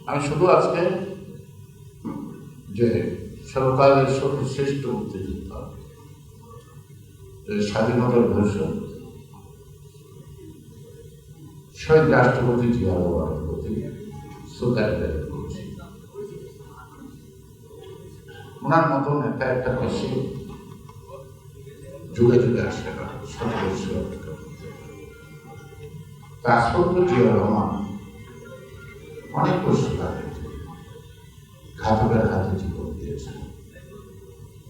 আমি শুধু আজকে যে সরকারের সর্বশ্রেষ্ঠ মুক্তিযোদ্ধা স্বাধীনতার ঘোষক শহীদ রাষ্ট্রপতি জিয়া রহমানের প্রতি শ্রদ্ধা জ্ঞাপন করছি। ওনার মতো নেতা একটা দেশে যুগে যুগে আসে না, সর্বস্ব রাষ্ট্রপতি জিয়া রহমান অনেক কষ্ট লাগে, ঘাতকের হাতে জীবন দিয়েছেন,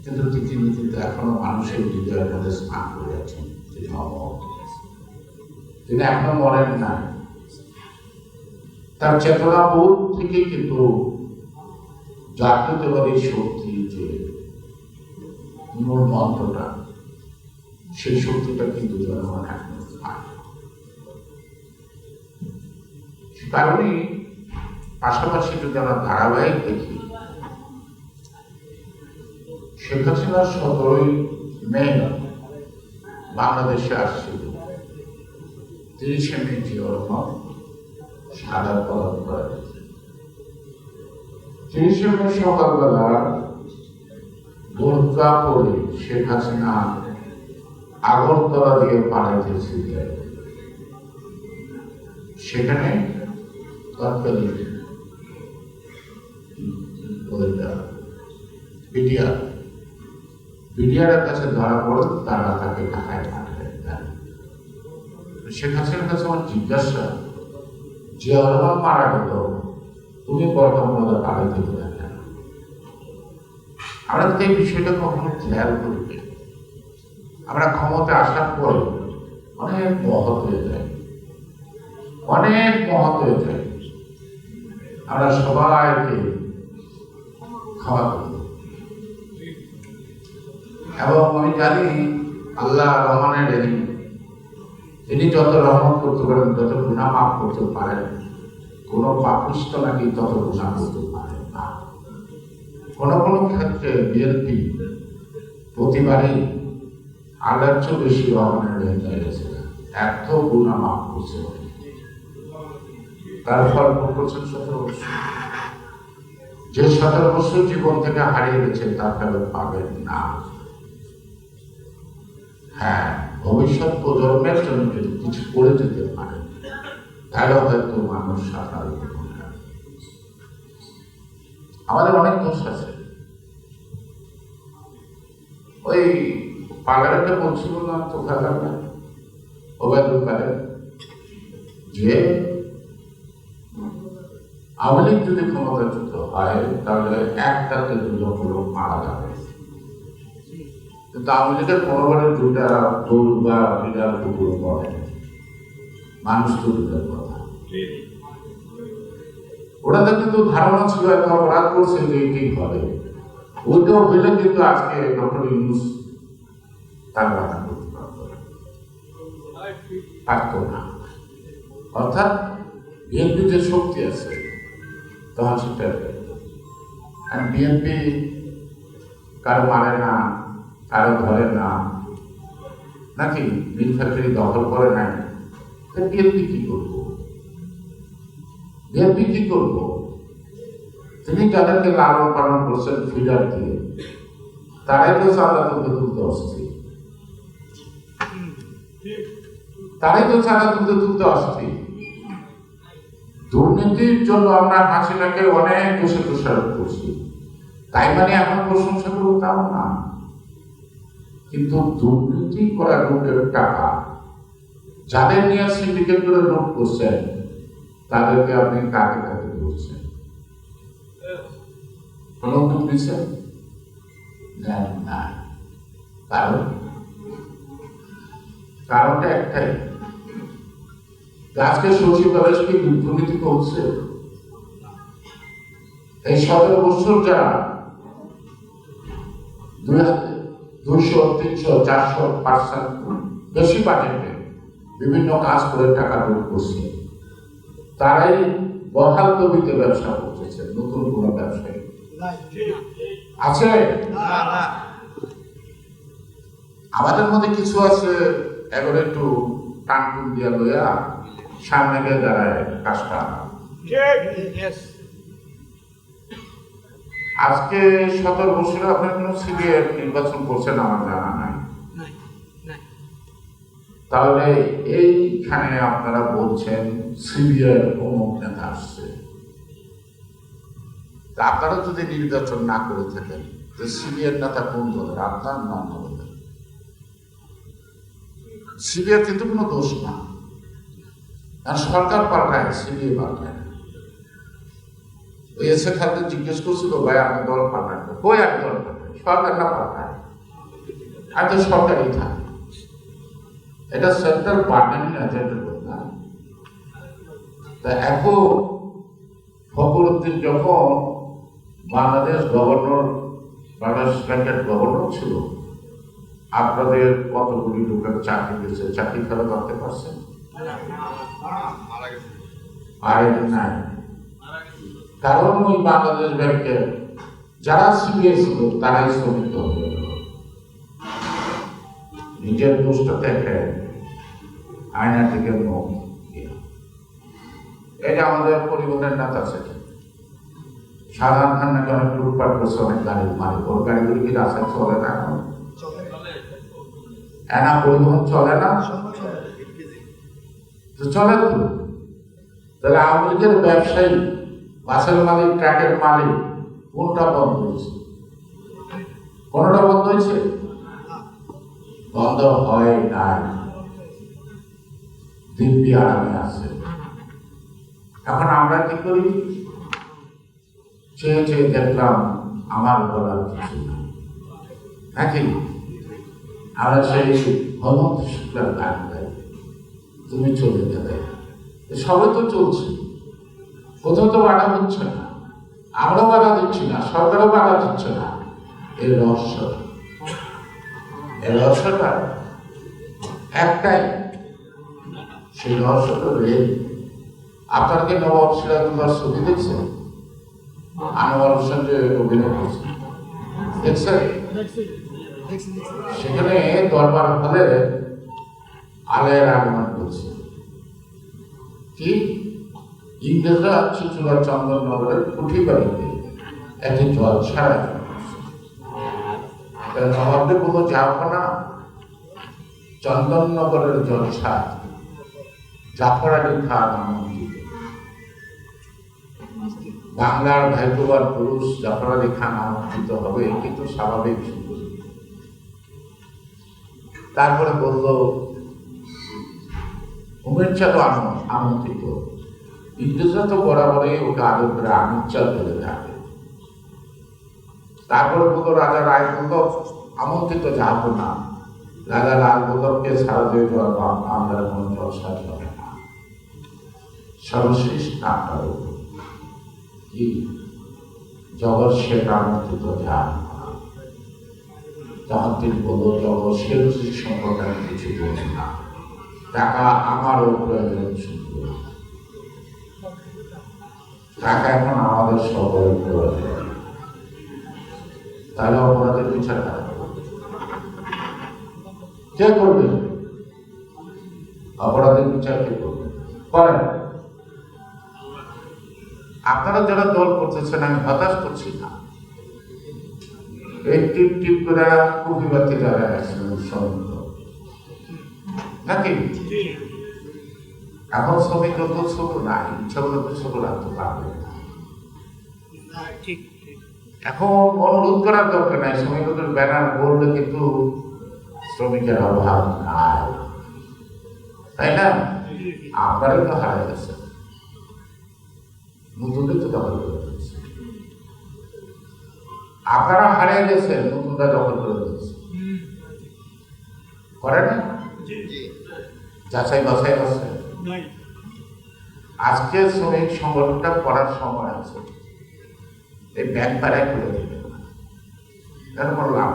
কিন্তু তিনি কিন্তু এখনো মানুষের হৃদয়ের মধ্যে স্নান করে আছেন। তিনি অমর, তিনি এখনো মরেন না। তার চেতনা বোধ থেকে কিন্তু জাতীয়তাবাদী শক্তি যে মূল মন্ত্রটা, সেই শক্তিটা কিন্তু জনগণ এখনো পায়। কারণে পাশাপাশি যদি আমরা ধারাবাহিক দেখি, শেখ হাসিনা 17ই মে বাংলাদেশে আসছিল, 30শে মে জিয়া রহমান শাহাদাত বরণ করেন। 30শে মে সকালবেলা বোরকা পরে শেখ হাসিনা আগরতলা দিয়ে পালাইতেছিলেন। সেখানে তৎকালীন বিডিআরের কাছে ধরা পড়ে, তারা তাকে ঢাকায় পাঠায় দেন। শেখ হাসিনার কাছে আমার জিজ্ঞাসা, জিয়া রহমান মারা গেল, তুমি বর্তমানে পালাইতে দিলে কেন? আমরা তো এই বিষয়টা কখনো খেয়াল করি। আমরা ক্ষমতা আসার পরে অনেক মহৎ হয়ে যায়, অনেক মহৎ হয়ে যায়। আমরা সবাইকে ক্ষমা করি এবং আমি জানি আল্লাহ রহমানের রহিম, তিনি যত রহমত করতে পারেন, যত গুনাহ মাফ করতে পারেন, কোন পাপিষ্ঠ নাকি তত গুনাহ করতে পারেন না। কোন কোন ক্ষেত্রে বিএনপি প্রতিবারই আল্লাহর চেয়ে বেশি রহমানের রহিম হয়ে গেছে, এত গুনাহ মাফ করছে। তার ফল ভোগ করছেন 17 বছর। যে 17 বছর জীবন থেকে হারিয়ে গেছে, তার ফেরত পাবেন না। হ্যাঁ, ভবিষ্যৎ প্রজন্মের জন্য যদি কিছু করে যেতে পারে, তাহলে হয়তো মানুষ সাঁতার। আমাদের অনেক দোষ আছে। ওই পাগারটা বলছিল না তো, ওবায়দুল কাদের, যে আওয়ামী লীগ যদি ক্ষমতাচ্যুত হয় তাহলে একটাতে 2 লক্ষ লোক মারা যাবে। কিন্তু আওয়ামী লীগের মনোবলের 2টা গরু বা বিড়াল কুকুর মরে, মানুষ তো দূরের কথা। ওনাদের কিন্তু ধারণা ছিল, একটা অপরাধ করছে যে ঠিক হবে, ওইটাও হইলে কিন্তু আজকে ডক্টর ইউনূস তার বাধা করতে পারত না। অর্থাৎ বিএনপি যে শক্তি আছে, তখন সেটা বিএনপি কারো মারে না, কারো ধরে না, নাকি মিল ফ্যাক্টরি দখল করে নাই, বিএনপি কি করবো? বিএনপি কি করবো? তিনি যাদেরকে লালন পালন করছেন ফিডার দিয়ে, তারাই তো চাঁদা তুলতে অস্থির, তারাই তো চাঁদা তুলতে অস্থির। দুর্নীতির জন্য আমরা হাসিনাকে অনেক দেশে দোষারোপ করছি, তাই মানে এখন প্রশংসা করবো তাও না। কিন্তু দুর্নীতি করা লোকের টাকা যাদের নিয়ে সিন্ডিকেট করে লুট করছেন, তাদেরকে আপনি কাকে কাকে বলছেন? কোন উদ্যোগ দিচ্ছেন না। কারণটা একটাই, আজকে সচিবালয় কি দুর্নীতি করছে? এই 17 বছর যারা 200, 300, 400% বেশি বাজেটে বিভিন্ন কাজ করে টাকা লুট করছে, তারাই বহাল তবিতে ব্যবসা করতেছে। নতুন কোন ব্যবসায়ী আছে? আমাদের মধ্যে কিছু আছে এখন একটু টানটুন দিয়া লইয়া সামনে গিয়ে দাঁড়ায় কাজটা, আজকে 17 বছরে আপনার কোনো সিবিআই নির্বাচন করছেন আমার জানা নাই। তাহলে এইখানে আপনারা বলছেন সিবিআই অমুক নেতা আসছে। আপনারা যদি নির্বাচন না করে থাকেন সিবিআই নেতা কোন দলের? আপনার নাম বলেন। সিবিআই কিন্তু কোনো দোষ না, সরকার পাল্টায়, সিবিআই পাল্টায়। ওই এসে খাদ্য জিজ্ঞেস করছিল, ভাই আপনি দল পাল্টান, কই আমি দল পাল্টাই? সরকার না পাল্টায়, আমি তো সরকারই থাকি। এটা সেন্ট্রাল পার্টি না, তা এখন ফখরুদ্দিন যখন বাংলাদেশ গভর্নর, বাংলাদেশ ব্যাংকের গভর্নর ছিল, আপনাদের কতগুলি লোকের চাকরি দিয়েছে, চাকরি ফেরত করতে পারছেন? পারেন নাই। কারণ ওই বাংলাদেশ ব্যাংকের যারা সিবিআই ছিল তারাই শ্রমিক হয়ে গেল। নিজের দোষটা দেখে আয়না থেকে মুখ, এটা আমাদের পরিবহনের নেতা আছে সাধারণ খান, নাকি অনেক লুটপাট করছে, অনেক গাড়ির মালিক। ওর গাড়িগুলি কি রাস্তায় চলে না? এনা পরিবহন চলে না, চলে তো। তাহলে আওয়ামী লীগের ব্যবসায়ী, বাসের মালিক, ট্রাকের মালিক, কোনটা বন্ধ হয়েছে? কোনটা বন্ধ হয়েছে? বন্ধ হয় নাই, দিব্যি আরামে আছে। এখন আমরা কি করি? চেয়ে চেয়ে দেখলাম আমার বলার কিছু নাকি, আমরা সেই হেমন্ত শুক্লার গান গাই, তুমি চলে যাবে। সবাই তো চলছে, কোথাও তো বাধা হচ্ছে না, আমরাও বাধা দিচ্ছি না, সরকারও বাধা দিচ্ছে না। এই রহস্যটা একটাই, সেই রহস্যটা রেল। আপনার কি নবাব সিরাজুল্লাহর ছবি দেখছেন? আনোয়ার হোসেন যে অভিনয় করছে, দেখছেন? সেখানে দরবার হলে আলের আগমন করছে কি, ইংরেজরা চুচুড়া চন্দননগরের কুঠি বাড়িতে একটি জলসা নবাবকে কোনো যাবো না, চন্দননগরের জলসা জাফর আলী খান আমন্ত্রিত। বাংলার ভাগ্যবান পুরুষ জাফর আলী খান আমন্ত্রিত হবে, কিন্তু স্বাভাবিক। তারপরে বলল উমের চাঁদ আমন্ত্রিত। ইংরেজরা তো বরাবরই ওকে আদর করে আমির চাঁদ বলে থাকে। তারপরে বললো রাজা রায় বল্লভ আমন্ত্রিত যাবো না, রাজা লাল বল্লভকে ছাড়া দিয়ে আমরা কোন জলসা হবে না। সর্বশেষ নামটা কি, জগৎ শেখ আমন্ত্রিত যান। তখন তিনি বলল, জগৎ শেখ সম্পর্কে আমি কিছু বলি না, টাকা আমারও প্রয়োজন শুনব, টাকা এখন আমাদের সকলের প্রয়োজন। তাহলে অপরাধের বিচার কে করবে? অপরাধের বিচার কে করবে? করেন। আপনারা যারা দল করতেছেন, আমি হতাশ করছি না। এই টিপ টিপ করে কবিবাতি যারা আছেন নাকি, এখন শ্রমিক যত ছোট নাই, ইচ্ছা করলে তো ছোট রাখতে পারবে না। এখন অনুরোধ করার দরকার নাই, শ্রমিকদের ব্যানার বললে কিন্তু শ্রমিকের অভাব নাই, তাই না? আপনারাই তো হারিয়ে গেছে, নতুনদের তো দখল করে দিচ্ছে। আপনারা হারিয়ে গেছেন, নতুনরা দখল করে দিচ্ছে, করে না? যাচাই বাছাই আছে। আজকে শ্রমিক সংগঠনটা করার সময় আছে, এই ব্যাংক পাড়ায় করে দেবে কোনো লাভ।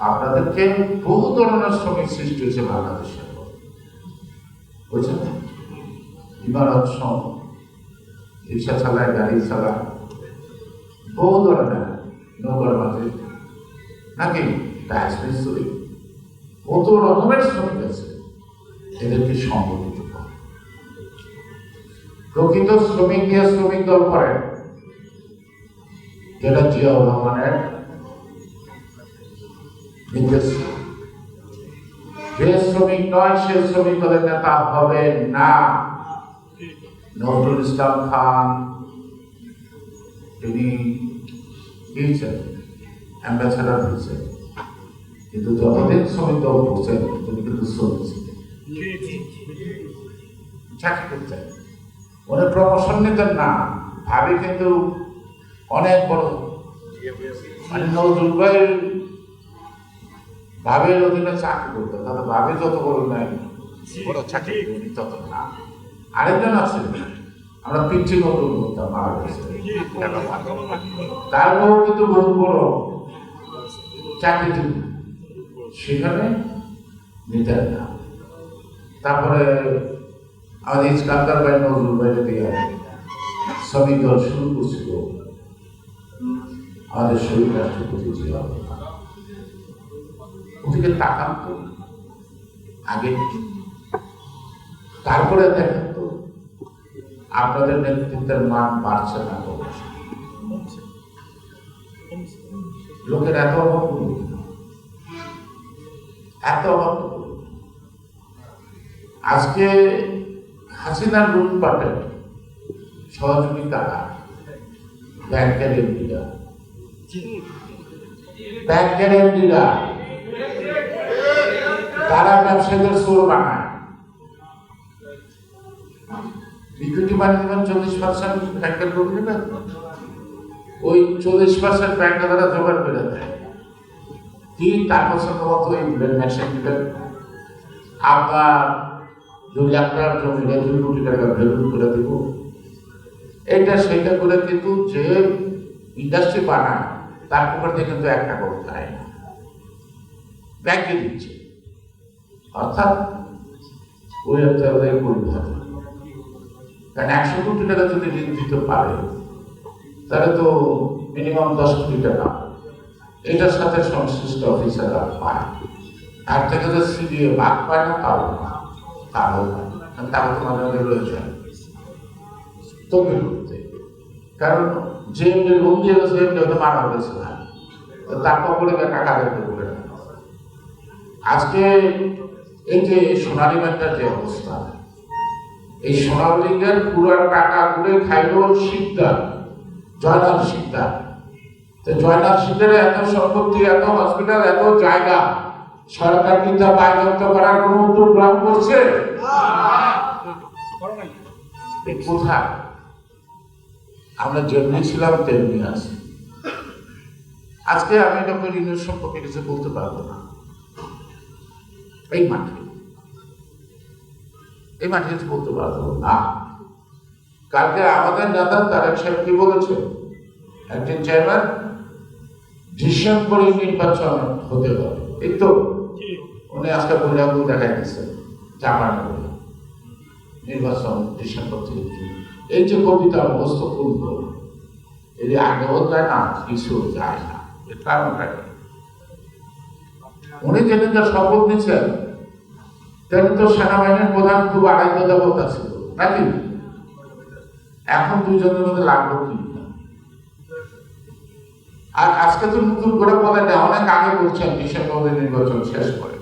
আপনাদেরকে বহু ধরনের শ্রমিক সৃষ্টি হয়েছে বাংলাদেশের, বুঝছেন? ইমারত শ্রম, রিক্সা চালায়, গাড়ি চালায়, বহু ধরনের নৌকার মাঝে নাকি টাইস মিস্ত্রি, কত রকমের শ্রমিক আছে। এদেরকে সংগঠিত করে প্রকৃত শ্রমিক দিয়ে শ্রমিক দল করেন, যেটা জিয়াউর রহমানের নির্দেশ। যে শ্রমিক নয় সে শ্রমিক দলের নেতা হবে না। নজরুল ইসলাম খান তিনি গিয়েছেন, অ্যাম্বাসেডার হয়েছেন, কিন্তু যতদিন শ্রমিক দল করছেন তিনি কিন্তু শ্রমিক ছিলেন, চাকরি করতেন। উনি প্রমোশন নিতেন না, ভাবি কিন্তু অনেক বড়, মানে নজরুল ভাই ভাবের অধীনে চাকরি করতেন, তাহলে ভাবি যত বড় নাই বড় চাকরি উনি তত না। আরেকজন আছে, আমরা পিচ্ছি নতুন করতাম, মারা গেছে, তার বউ কিন্তু বহু বড় চাকরিজীবী, সেখানে নিতেন না। তারপরে আমাদের ইস্কান্দার ভাই নজরুল ভাই দিয়ে শ্রমিক দল শুরু করছিল, আমাদের শহীদ রাষ্ট্রপতি ছিল, ওদিকে তাকান তো আগে, তারপরে দেখেন তো আপনাদের নেতৃত্বের মান বাড়ছে না, লোকের এত অভাব, এত অভাব। আজকে হাসিনার লুটপাটের সহযোগিতা ব্যাংকের এমডিরা তারা ব্যবসায়ীদের চোর বানায়, ইকুইটি মানি দেবেন 40% ব্যাংকের লোন নেবেন, ওই 40% ব্যাংকে তারা জোগাড় করে দেয়, কি তার পছন্দ মতো এই মেশিন দিবেন। আপনার 2 লাখ টাকার জমিটা 2 কোটি টাকা ভ্যালু করে দিব, এটা সেটা করে, কিন্তু যে ইন্ডাস্ট্রি বানায় তার উপর দিয়ে কিন্তু 1 টাকা দেয় না, ব্যাংকে দিচ্ছে। অর্থাৎ ওই অঞ্চলের পরিভাষা, কারণ 100 কোটি টাকা যদি ঋণ দিতে পারে তাহলে তো মিনিমাম 10 কোটি টাকা এটার সাথে সংশ্লিষ্ট অফিসাররা পায়, তার থেকে তো সিডিএ ভাগ পায় না, তাও না, তাও পায়, তাও তো মাঝে মাঝে রয়েছে তৈরি করতে। কারণ যে লোন দিয়ে গেছে হয়তো মারা গেছে না, তার পকেটে টাকা আদায় করবে না। আজকে এই যে সোনালী ব্যাংকের যে অবস্থা, এই সোনালী ব্যাংকের পুরো টাকা ঘুরে খাইল শিকদার, জয়নাল শিকদার। জয়নাল শিকদারের এত সম্পত্তি, এত হসপিটাল, এত জায়গা, সরকার কিন্তু বাজেয়াপ্ত করার কোন উদ্যোগ গ্রহণ করছে কোথায়? আমরা যেমনি ছিলাম তেমনি আছি। আজকে আমি ডক্টর ইউনূস সম্পর্কে কিছু বলতে পারবো না। এই মাঠে কিছু বলতে পারবো না। কালকে আমাদের নেতা তারেক সাহেব কি বলেছে, একজন চেয়ারম্যান ডিসেম্বরে নির্বাচন হতে হবে, এই তো উনি আজকে বৈরাগ্য দেখাই দিচ্ছে, চাপানো নির্বাচন ডিসেম্বর থেকে। এই যে কবিতা মুখস্থ করল, এই আগেও যায় না, কিছু যায় না, এর কারণটা কি? উনি যেদিন শপথ দিচ্ছেন তেমনি তো সেনাবাহিনীর প্রধান খুব আড়াইতে দেবতা ছিল নাকি? এখন দুইজনের মধ্যে লাগলো কি? আর আজকে তো নতুন করে বলে না, অনেক আগে বলছেন ডিসেম্বরে নির্বাচন শেষ করে,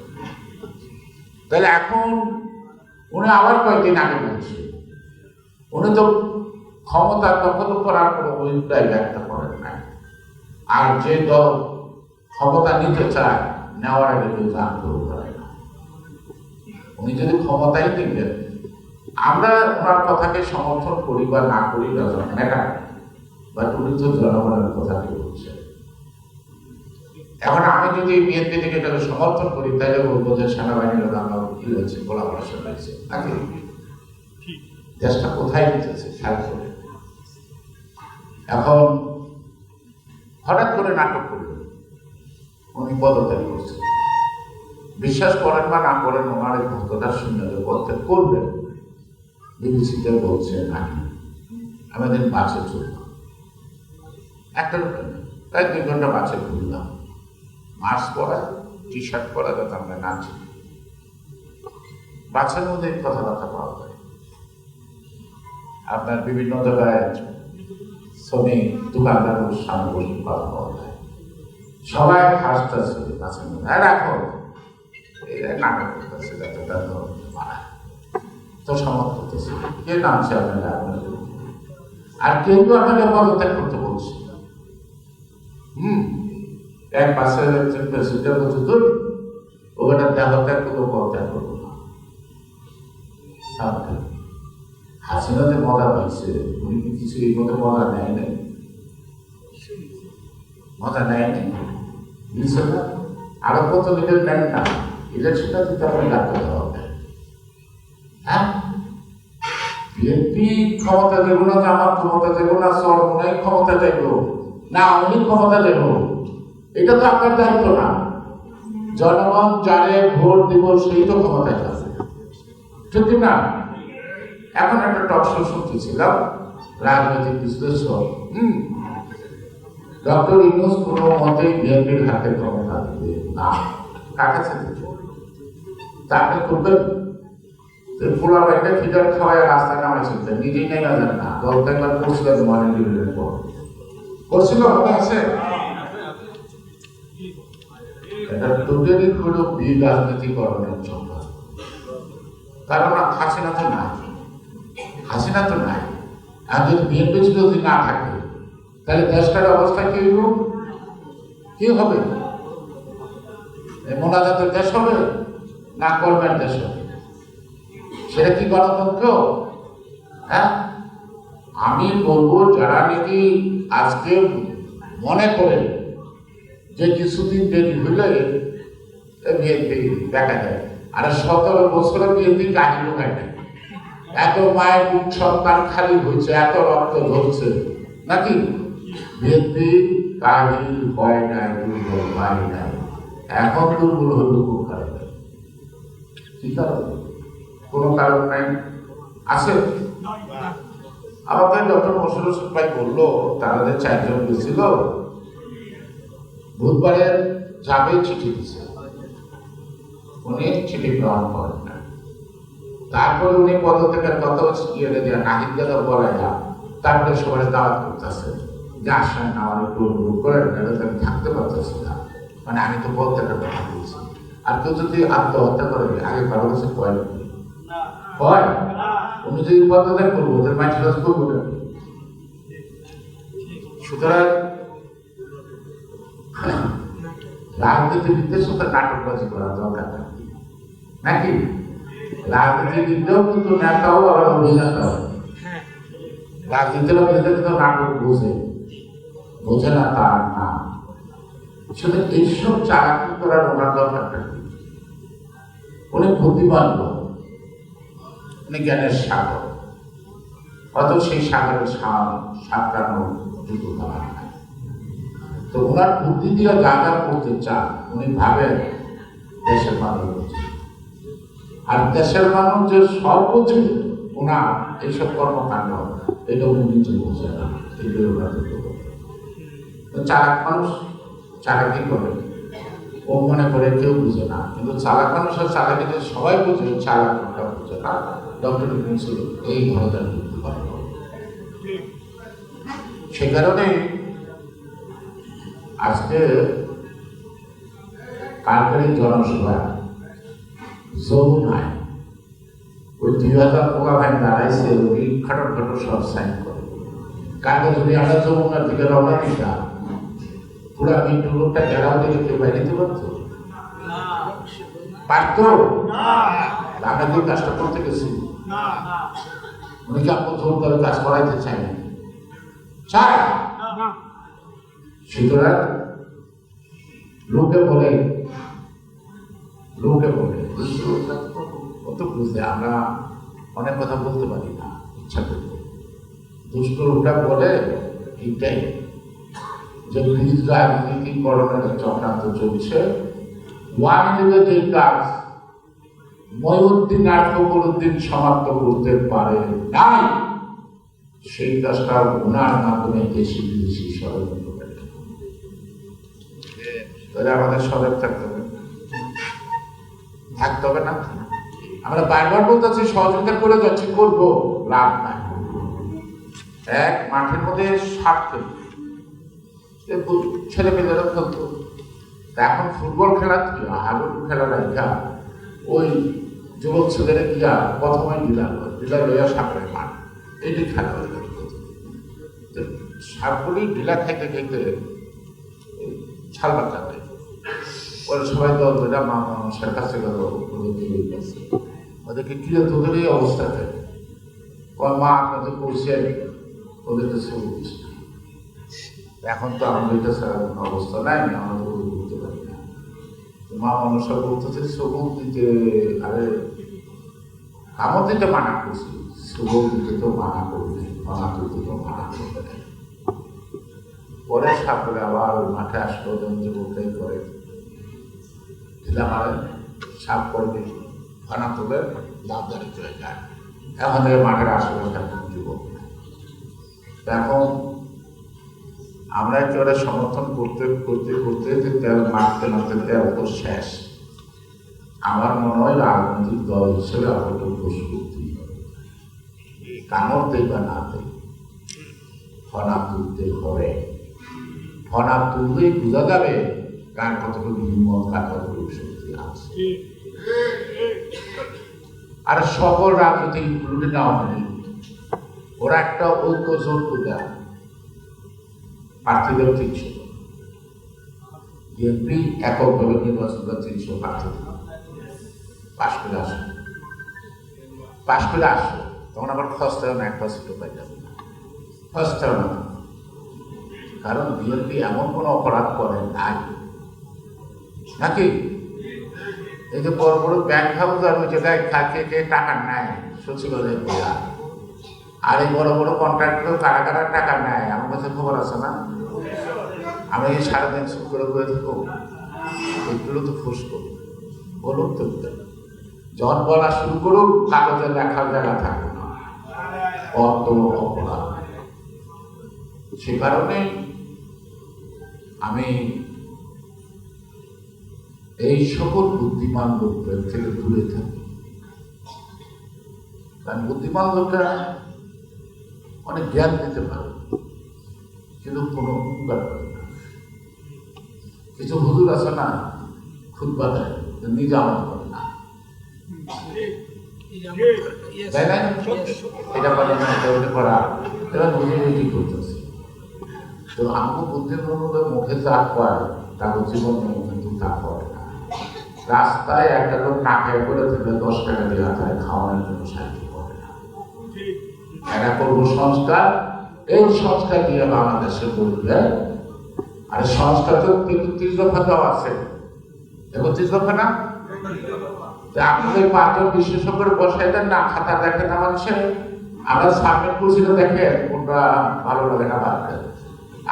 তাহলে এখন উনি আবার কয়েকদিন আগে বলছে। উনি তো ক্ষমতা দখল করার কোনো অভিপ্রায় ব্যক্ত করেন নাই। আর যে দল ক্ষমতা নিতে চায়, নেওয়ার আগে কিন্তু আগ্রহ করে না। উনি যদি ক্ষমতাই দেখবেন, আমরা ওনার কথাকে সমর্থন করি বা না করি ম্যাটার, বাট উনি তো জনগণের কথাকে বলছেন। এখন আমি যদি বিএনপি থেকে এটাকে সমর্থন করি, তাহলে বলবো যে সেনাবাহিনীর দাঙ্গা কি হয়েছে, গোলাবর্ষণ হয়েছে নাকি? দেশটা কোথায় নিতেছে খেয়াল করে। এখন হঠাৎ করে নাটক করবেন, উনি পদত্যাগ করছেন। বিশ্বাস করেন বা না করেন, ওনার এই ভক্তটা শুনে পদত্যাগ করবেন, বিবিসিতে বলছে নাকি আমাদের বাসে চলল, একটা প্রায় 2 ঘন্টা বাসে ঘুরলাম, মাস্ক পরা, টি শার্ট পরা, যাতে আমরা নাচি। বাসের মধ্যে কথাবার্তা পাওয়া যায়। আপনার বিভিন্ন জায়গায় শ্রমিক, দোকানদার সামনে বসে কথা বলা যায়, সবাই হাসতেছে, রাখো নাটক করতেছে, যাতে তার মানায় তো সমর্থ করতেছে, কে নামছে আপনারা, আর কেউ আপনাকে পদত্যাগ করতে বলছে। এক পাশে একজন প্রেসিডেন্ট বলছে, তোর ওটা দেহত্যাগ কোনো পদত্যাগ করবো না। হাসিনাতে মজা পাইছে, উনি কি কিছু এই মতো মজা নেয় নাই? মজা নেয় নাই, বুঝছে না? আরো কত লিডার নেন না, ইলেকশনটা দিতে আপনার ডাক্তার দেওয়া হবে। হ্যাঁ, বিএনপি ক্ষমতা দেব না, জামাত ক্ষমতা দেব না, সরমনাই ক্ষমতা দেব না, উনি ক্ষমতা দেব, এটা তো আপনার দায়িত্ব না। জনগণ যারে ভোট দিব সেই তো ক্ষমতায় আছে, ঠিক না? এখন একটা টক শো শুনতেছিলাম, রাজনৈতিক বিশ্লেষক ডক্টর ইউনূস কোনো মতেই বিএনপির হাতে ক্ষমতা দিবে না, কাটাছে তাকে করবেন পুরা বাইকটা ফিডার খাওয়ায় রাস্তায় নামাইছিলেন, নিজেই নেই না জান না, দলটা একবার করছিলেন মনে ডিভিডেন্ড পর করছিল, মনে আছে? এটা টোটালি হলো রাজনীতিকরণের জন্য, কারণ হাসিনা তো নাই, হাসিনা তো নাই। আর যদি বিএনপি যদি না থাকে তাহলে দেশটার অবস্থা কি হইব, কি হবে? মোনাজাতের দেশ হবে না কর্মের দেশ হবে? সেটা কি গণতন্ত্র? হ্যাঁ, আমি বলবো যারা নাকি আজকে মনে করে যে কিছুদিন দেরি হইলে বিএনপি দেখা যায়, আর 17 বছরে বিএনপি কাহিনী হয় না, এত মায়ের বুক সন্তান খালি হয়েছে, এত রক্ত ঝরছে নাকি? বিএনপি কাহিনী হয় নাই, দুর্বল হয় নাই, এখন দুর্বল হইল খুব খারাপ, কি কারণ? কোনো কারণ নাই, আছে? আমাদের ডক্টর মশিউর হোসেন ভাই বললো তারা যে 4 জন গেছিল, বুধবারের যাবে চিঠি দিচ্ছে, উনি চিঠি গ্রহণ করেন না, তারপরে উনি পদত্যাগের কথা ইয়ে দেওয়া নাহিদ গাদা বলা যা, তারপরে সবাই দাওয়াত করতেছে যে আসেন আমার একটু অনুভব করেন, আমি থাকতে পারতেছি না, মানে আমি তো পদত্যাগের কথা বলছি। আর কেউ যদি আত্মহত্যা করে আগে কারো কাছে কয় হয়, উনি যদি পদত্যাগ করবো ওদের মাঝে করবো না। সুতরাং রাজনীতিবিদদের সাথে নাটকবাজি করা দরকার নাকি? রাজনীতিবিদও কিন্তু নেতাও আবার অভিনেতা হয়, রাজনীতির অভিনেতা কিন্তু নাটক বোঝে না তার না। শুধু এইসব চালাকি করার ওনার দরকারটা কি? উনি বুদ্ধিমান লোক, উনি জ্ঞানের সাগর, হয়তো সেই সাগরের সাঁতরানোর যোগ্যতা নাই, তো ওনার বুদ্ধি দিয়ে যা যা করতে চান উনি ভাবেন দেশের মানুষ, আর দেশের মানুষ যে সব বোঝে ওনার এইসব কর্মকাণ্ড, এটা উনি নিজে বোঝে না, চালাক মানুষ চালাকি করে, ও মনে করে কেউ বুঝে না, কিন্তু চালাক মানুষের চালাকিতে সবাই বুঝে, চালাকটা বুঝে না। ডক্টর ইউনূস এই ধরনের বুদ্ধি করে, সে কারণে আজকে কালকের জনসভা যমুনায় ওই 2000 পোলা ভাই দাঁড়াইছে, ওই খাটো খাটো সব সাইন করে, কালকে যদি আমরা যমুনার দিকে রওনা দিতাম, পুরা মিন্টু লোকটা গেরাও দিকে কেউ বাইরে দিতে পারতো? পারতো? আমরা যে কাজটা করতে গেছি, উনি কি আপনার জোরদার কাজ করাইতে চাই না? চায়। সুতরাং লোকে বলে অত বুঝতে আমরা অনেক কথা বলতে পারি না, ইচ্ছা করতে দুষ্ট লোকটা বলে এইটাই যে রাজনীতিকরণের চক্রান্ত চলছে। ওয়ানজিবে যে কাজ মহিউদ্দিন আর ফখরুদ্দিন সমাপ্ত করতে পারে নাই, সেই কাজটা ওনার মাধ্যমে দেশি বিদেশি ষড়যন্ত্র করে, তাহলে আমাদের সজাগ থাকতে হবে না? আমরা বারবার বলতেছি সহযোগিতা করে যাচ্ছি, করবো, লাভ নাই। এক মাঠের মধ্যে সাপ খেলতো, ছেলেমেয়েদেরও খেলতো। এখন ফুটবল খেলা কি হাডুডু খেলা রাখা ওই যুবক ছেলেরা গিয়া প্রথমে ডিলা লইয়া সাপের মাঠ এইটি খেলা হয়ে গেল। সাপগুলি ডিলা খাইতে খাইতে ছাল বাচ্চা হয়। পরে সবাই দল ধরে মানুষের কাছে গেল, ওদেরকে কি তোদের এই অবস্থা থাকে, মা আপনাদের করছেন, ওদের তো সে এখন তো আমাদের কাছে অবস্থা নাই, আমাদের বুঝতে পারি না। মা মানুষরা বলতেছে সবুজ দিতে, আরে কামড় দিতে মানা করছি, সবুজ দিতে তো মানা করবে, মানা করতে তো মানা করবে। পরে সাপরে আবার মাঠে আসলো, যুবকটাই করে ঢিলা মারে, সাপ করবে ফানা তুলে লাভ দাঁড়িয়ে চলে যায়। এখন থেকে মাঠের আশেপাশে যুবক। এখন আমরা একেবারে সমর্থন করতে করতে করতে তেল মারতে মারতে তেল তো শেষ। আমার মনে হয় রাজনৈতিক দল হিসেবে আমাকে ঘোষ করতেই হবে, কামড় দেই বা না দেই, ফনা তুলতে হবে। ফনা তুলতেই বোঝা যাবে কার কতটুকু হিম্মত, কার কতটুকু শক্তি আছে। আর সকল রাজনৈতিক ইনক্লুডেড আওয়ামী লীগ, ওরা একটা ঐক্য জোট করে প্রার্থীদের ৩০০, বিএনপি এককভাবে নির্বাচন ৩০০ প্রার্থী পাশ করে আসবে, পাশ করে আসবে। তখন আবার খসতেও না, একটা সিটও পাই যাবে না, খসতেও না। কারণ বিএনপি এমন কোনো অপরাধ করে নাই নাকি? এই যে বড় বড় ব্যাংক হাউস আর ওই জায়গায় খাকে টাকা নেয় সচিবালয় দেওয়া, আর এই বড় বড় কন্ট্রাক্টর কারা কারা টাকা নেয় আমার কাছে খবর আছে না? আমি এই সারাদিন শুরু করে বয়ে থাকবো, এগুলো তো ফুসবো বলুন তো। যখন বলা শুরু করুক কাগজে লেখার জায়গা থাকবে না, কত অপরাধ। সে কারণে আমি এই সকল বুদ্ধিমান লোকদের থেকে দূরে থাকি। কারণ বুদ্ধিমান লোকেরা অনেক জ্ঞান দিতে পারে কিন্তু কোনো উপকার করে না। কিছু হুজুর আছে না, খুতবা দেয়, নিজে আমল করে না, তাই না? এটা পারে না, এটা করা, এরা বুঝে বুঝি করতেছে। তো আমাকে বুদ্ধির মধ্যে মুখে চাপ পায়, তাদের জীবন কিন্তু তা করে না। রাস্তায় একটা লোক টাকা করে থেকে 10 টাকা দেওয়া যায়, খাওয়ানোর জন্য সাহায্য করে না। এটা করবো সংস্কার, এই সংস্কার দিয়ে বাংলাদেশে বলবে। আর সংস্কার তো ৩৩ দফা দেওয়া আছে, ৩১ দফা না? আপনাদের ৫ জন বিশেষজ্ঞের বসাই দেন না, খাতা দেখেন না মানুষের, আমরা সাবমিট করছি তো দেখেন কোনটা ভালো লাগে না বাদ দেন।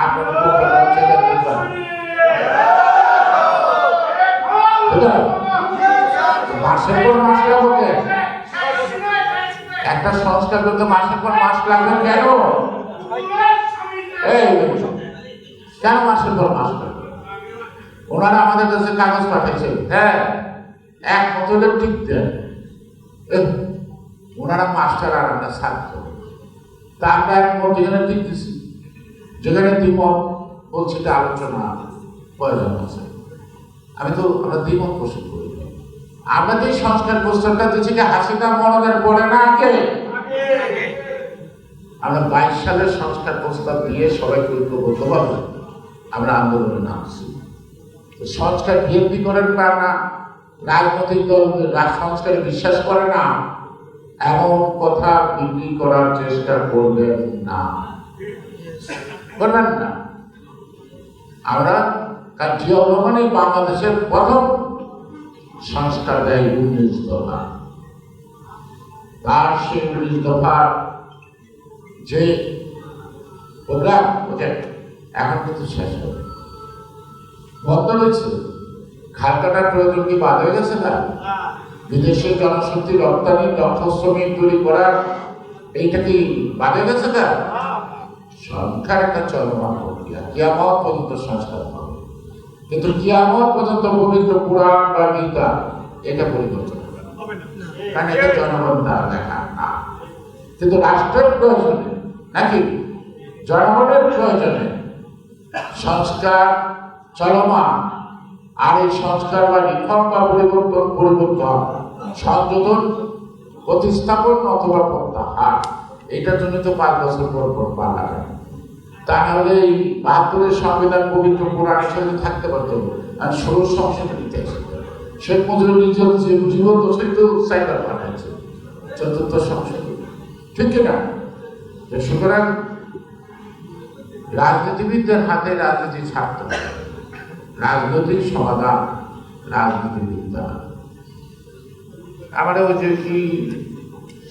আপনারা মাসের পর মাস লাগবে, একটা সংস্কার করতে মাসের পর মাস লাগবে কেন? কেন মাসের পর মাস লাগবে? ওনারা আমাদের কাছে কাগজ পাঠাইছে, হ্যাঁ 1 বোতলের টিপ দেন, ওনারা মাস্টার আর আমরা ছাত্র, তা আমরা এখন যেখানে টিপ দিচ্ছি, যেখানে দ্বিমত বলছি যে আলোচনা প্রয়োজন আছে, আমি তো আমরা দ্বিমত পোষণ করি। আমরা যে সংস্কার প্রস্তাবটা দিচ্ছি যে হাসিনা মনোদের পড়ে না কে? আমরা 22 সালের সংস্কার প্রস্তাব দিয়ে সবাইকে ঐক্যবদ্ধভাবে আমরা আন্দোলনে নামছি। সংস্কার বিএনপি করেন পারে না, রাজনৈতিক দল সংস্কারে বিশ্বাস করে না, এমন কথা বিক্রি করার চেষ্টা করবেন না, করবেন না। আমরা কারণ জিয়াউর রহমানই বাংলাদেশের প্রথম সংস্কার দেয় 19 দফা। তার সেই 19 দফার যে প্রোগ্রাম প্রজেক্ট এখন কিন্তু শেষ হবে, বন্ধ হয়েছে। খাল কাটার প্রয়োজন কি বাদ হয়ে গেছে না? বিদেশের জনশক্তি রপ্তানি, দক্ষ শ্রমিক তৈরি করার এইটা কি বাদ হয়ে গেছে না? সংখ্যার একটা চলমান প্রক্রিয়া, কিয়ামত পর্যন্ত সংস্কার হবে, কিন্তু কিয়ামত পর্যন্ত পবিত্র পুরাণ বা গীতা এটা পরিবর্তন হবে না, কারণ এটা জনগণ দ্বারা দেখা না। কিন্তু রাষ্ট্রের প্রয়োজনে নাকি জনগণের প্রয়োজনে সংস্কার চলমান, আর এই সংস্কার বা রিফর্ম বা পরিবর্তন সংযোজন প্রতিস্থাপন অথবা প্রত্যাহার, এটার জন্য তো 5 বছর পর পালাবে। তা নাহলে এই 72-এর সংবিধান পবিত্র কোরআনের সাথে থাকতে পারত। আর 16 সংশোধন নিতে শেখ মুজিবুর নিজের জীবন দোষিত সাইবার পাঠাচ্ছে 4th সংশোধন, ঠিক না? সুতরাং রাজনীতিবিদদের হাতে রাজনীতি ছাড়তে হবে। রাজনৈতিক সমাধান রাজনীতিবিদরা। আমরা ওই যে কি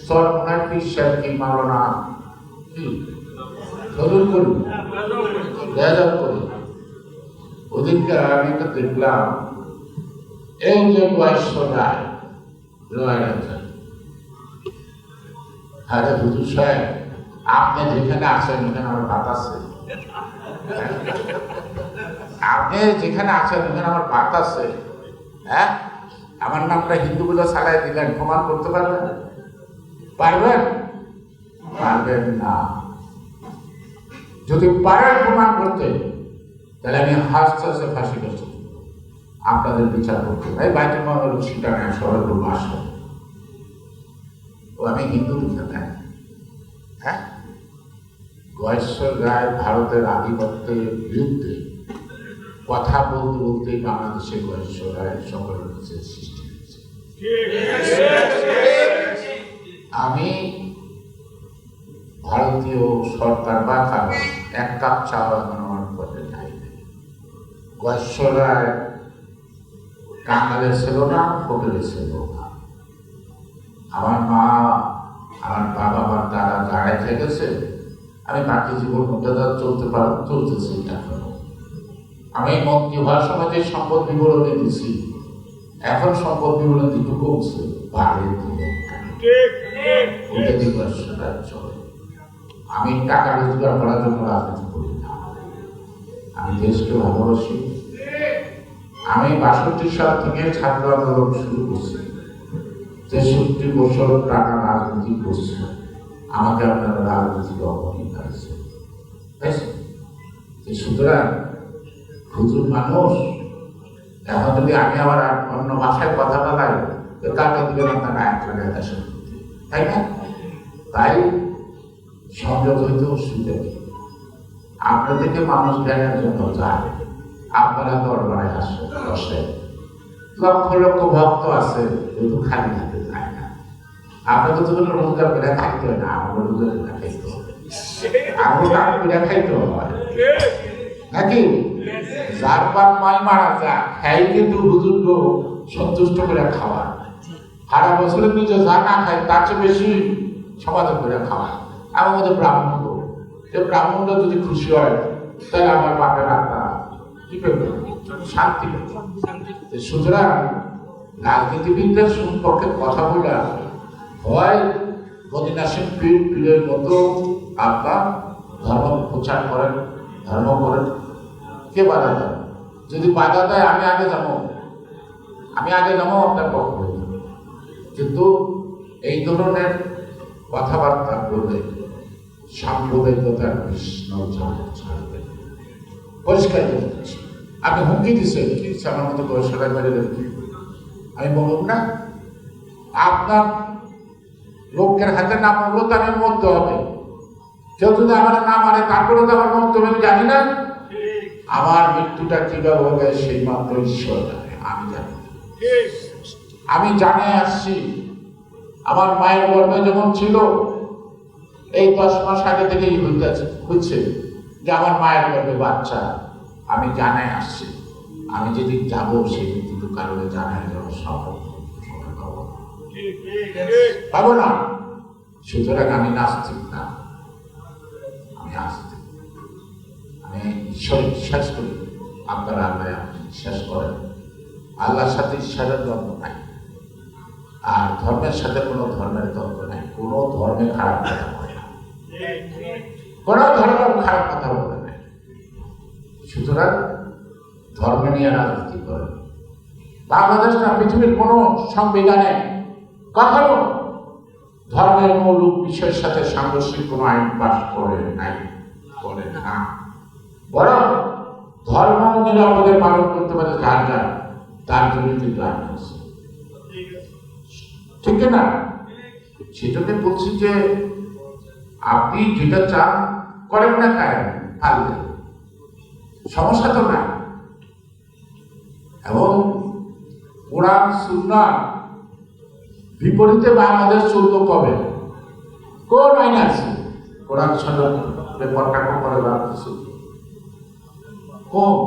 সরকার বিশ্বাস কি মারনা কি ধরুন করি বেজার করি। ওদিনকে আমি তো দেখলাম এই যে বয়সরায় আরে হুজুর সাহেব, আপনি যেখানে আছেন ওখানে আমার ভাত আছে। আপনি যেখানে আছেন ওখানে আমার ভাত আছে। হ্যাঁ, আমার নামটা হিন্দু বলে চালাই দিলেন, প্রমাণ করতে পারবেন? পারবেন? পারবেন না। যদি পারেন প্রমাণ করতে, তাহলে আমি হাসতে ফাঁসি করছি, আপনাদের বিচার করতে। এই বাইরে মামলা সেটা নেয় সবাই করবো আসে। ও আমি হিন্দু লিখে হ্যাঁ, গয়েশ্বর রায় ভারতের আধিপত্যের বিরুদ্ধে কথা বলতে বলতেই বাংলাদেশের গয়েশ্বর রায় সকলের কাছে সৃষ্টি হয়েছে। আমি ভারতীয় সরকার বা কারণ 1 কাপ চা আমার পথে খাই। গয়েশ্বর রায় কাঙালের ছিল না, ফকিরের ছিল না। আমার মা, আমার বাবা, আমার দাদা যারাই থেকেছে, আমি বাকি জীবন মর্যাদা চলতেছি। আমি মন্ত্রী হওয়ার সময় যে সম্পদ বিবরণী দিচ্ছি, এখন সম্পদ বিবরণী দিতে কমছে, বাড়ির আমি টাকা রোজগার করার জন্য রাজনীতি করি না, আমি দেশকে ভালোবাসি। আমি 62 সাল থেকে ছাত্র আন্দোলন শুরু করছি, 63 বছর টাকা রাজনীতি করছি। আমাকে আপনারা রাজনীতির অবদান করেছে। সুতরাং হুজুর মানুষ, এখন যদি আমি আবার অন্য ভাষায় কথা বলাই, কাকে দিবেন আপনারা এক লাগাই আসে, তাই না? তাই সংযোগ হইতে অসুবিধা নেই। আপনাদেরকে মানুষ জ্ঞানের জন্য যায়, আপনারা দরবারে আসেন, বসেন। লক্ষ লক্ষ ভক্ত আছে, কিন্তু খালি হাতে যায় না। আপনাকে তো কোনো রোজগার করে খাইতে হয় না, আমার রোজগার করে খাইতে হবে, আমার কাজ করে খাইতে হয় নাকি? যার বাপ মাই মারা যায়, খাই কিন্তু হুজুর সন্তুষ্ট করে খাওয়া। সারা বছরে নিজে যা না খায় তার চেয়ে বেশি সমাধান করে খাওয়া। আমার মধ্যে ব্রাহ্মণ, ব্রাহ্মণরা যদি খুশি হয়, তাহলে আমার বাপের আত্মা কি করবে? শান্তি করবে। সুতরাং রাজনীতিবিদদের সম্পর্কে কথা বলা হয় মদিনাসীন পীরের মতো আপনার ধর্ম প্রচার করেন, ধর্ম করেন। কে বাধা দেয়? যদি বাধা দেয় আমি আগে যাবো আপনার পক্ষ। কিন্তু এই ধরনের কথাবার্তা বললে সাম্প্রদায়িকতার কৃষ্ণ ছাড়বে। পরিষ্কার বলতেছি, আপনি হুমকি দিচ্ছেন কি আমার মতো বয়সটা মেরে দেবেন, আমি বলুন না? আপনার লোকের হাতে না মারলেও তো আমি মরতে হবে। কেউ যদি আমার না মারে, তারপরে তো আমার মরতে হবে, আমি জানি না। আমার মৃত্যুটা কিভাবে হবে সেই মাত্র ঈশ্বর জানে, আমি জানি। আমি জানে আসছি, আমার মায়ের গর্ভে যখন ছিল, এই 10 মাস আগে থেকেই হচ্ছে যে আমার মায়ের গর্ভে বাচ্চা। আমি জানে আসছি, আমি যেদিন যাবো সেই কিন্তু কারণে জানাই যাবো, সফল পাবো না। সুতরাং আমি নাস্তিক না, আমি আস্তিক। আমি ঈশ্বরে বিশ্বাস করি, আপনারা আল্লাহ বিশ্বাস করেন। আল্লাহর সাথে ঈশ্বরের দ্বন্দ্ব নাই, আর ধর্মের সাথে কোনো ধর্মের দ্বন্দ্ব নাই। কোনো ধর্মে খারাপ কথা বলে না, কোনো ধর্ম খারাপ কথা বলে না। সুতরাং ধর্ম নিয়ে রাজনীতি করেন। বাংলাদেশ না পৃথিবীর কোন সংবিধানে কখনো ধর্মের মৌলিক বিষয়ের সাথে সাংঘর্ষিক কোনো আইন পাস করে নাই। করে না, বরং ধর্ম নিরাপদে পালন করতে পারে যার যার, তার জন্য কিন্তু আইন আছে, ঠিক না? সেটাকে বলছি যে আপনি যেটা চান করেন না, খায় পারলে সমস্যা তো নাই। এবং কোরআন সুন্নাহর বিপরীতে বাংলাদেশ চলল কবে? কোন আইন আছে কোরআন সুন্নাহকে কটাক্ষ করে বাংলাদেশ? কম,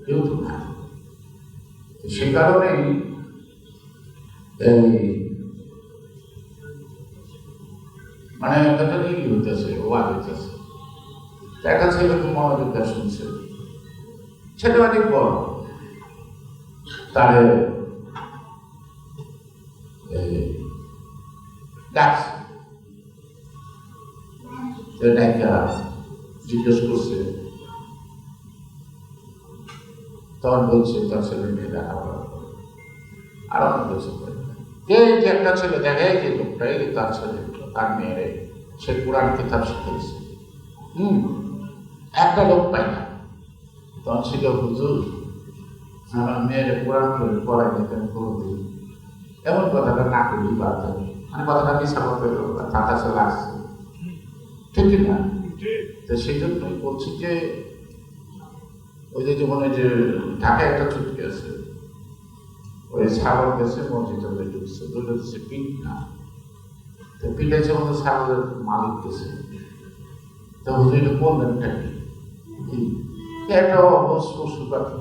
কেউ তো না। সে কারণেই এই মানে একটা কি হইতেছে, ওয়াজ হইতেছে, দেখা ছেলে খুব মনোযোগ দিয়ে শুনছে, ছেলে অনেক বড়, তারে ডাকছে, জিজ্ঞেস করছে, তখন বলছে তার ছেলে মেয়ে লেখাপড়া করে, আর অনেক কিছু করে। এই যে একটা ছেলে দেখে, যে লোকটা, এই তার ছেলে তার মেয়েরে সে কোরআন কিতাব শিখেছে, একটা লোক পাই না। তখন ছিল হুজুর, আমার মেয়েরে কোরআন পড়াই দিতেন কোনোদিন, এমন কথাটা না করলেই বাদ থাকে, মানে কথাটা মিশা করতে তার কাছে লাগছে, ঠিক না? তো সেই জন্যই বলছি যে ওই যে জীবনে যে ঢাকায় একটা ছুটি আছে, ওই ছাগল গেছে মসজিদে ঢুকছে, ঢুকছে পিঠ না, তো পিঠে যেমন ছাগলের মালিক গেছে, তো হুজুর বললেনটা কি একটা পশু পাখি,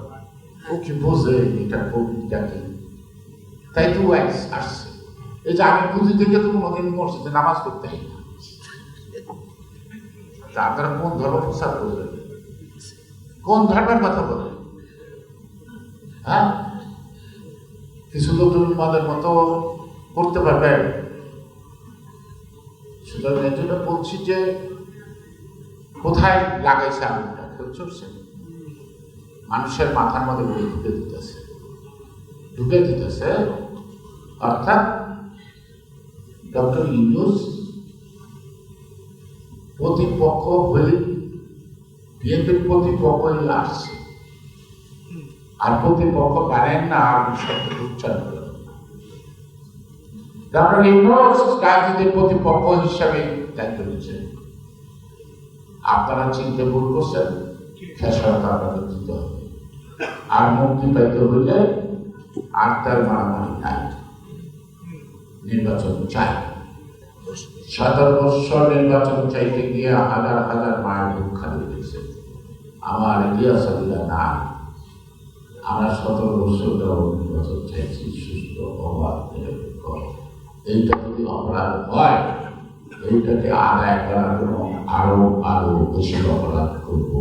ও কি বোঝে এটা কবিতা কি, তাই তো আসছে। এই যে আমি বুঝি দেখে তো কোনোদিন মসজিদে নামাজ করতে হয় না, আপনারা কোন ধর্ম প্রচার করবেন, কোন ধর্মের কথা বলেন? হ্যাঁ, কিছু লোক আমাদের মতো করতে পারবেন। সুতরাং এর জন্য বলছি যে কোথায় লাগাইছে আগুনটা, কেউ চলছে মানুষের মাথার মধ্যে ঢুকে দিতেছে। অর্থাৎ ডক্টর ইউনূস প্রতিপক্ষ হয়ে বিএনপির প্রতিপক্ষ হয়ে আসছে, আর প্রতিপক্ষ পারেন না আর শব্দ উচ্চারণ করেন। ডক্টর ইউনূস রাজনীতির প্রতিপক্ষ হিসাবে দায়িত্ব নিচ্ছেন। আপনারা চিনতে ভুল করছেন, খেসারত আপনাদের দিতে হবে। আর মুক্তি পাইতে হইলে আর তার মারামারি নাই, নির্বাচন চাই। 17 বছর নির্বাচন চাইতে গিয়ে হাজার হাজার মায়ের বুক খালি দিয়েছে। আমার ইতিহাস না, আমরা 17 বছর নির্বাচন চাইছি, সুস্থ অবাধ নিরপেক্ষ। এইটা যদি অপরাধ হয়, এইটাকে আদায় করার জন্য আরো আরো বেশি অপরাধ করবো।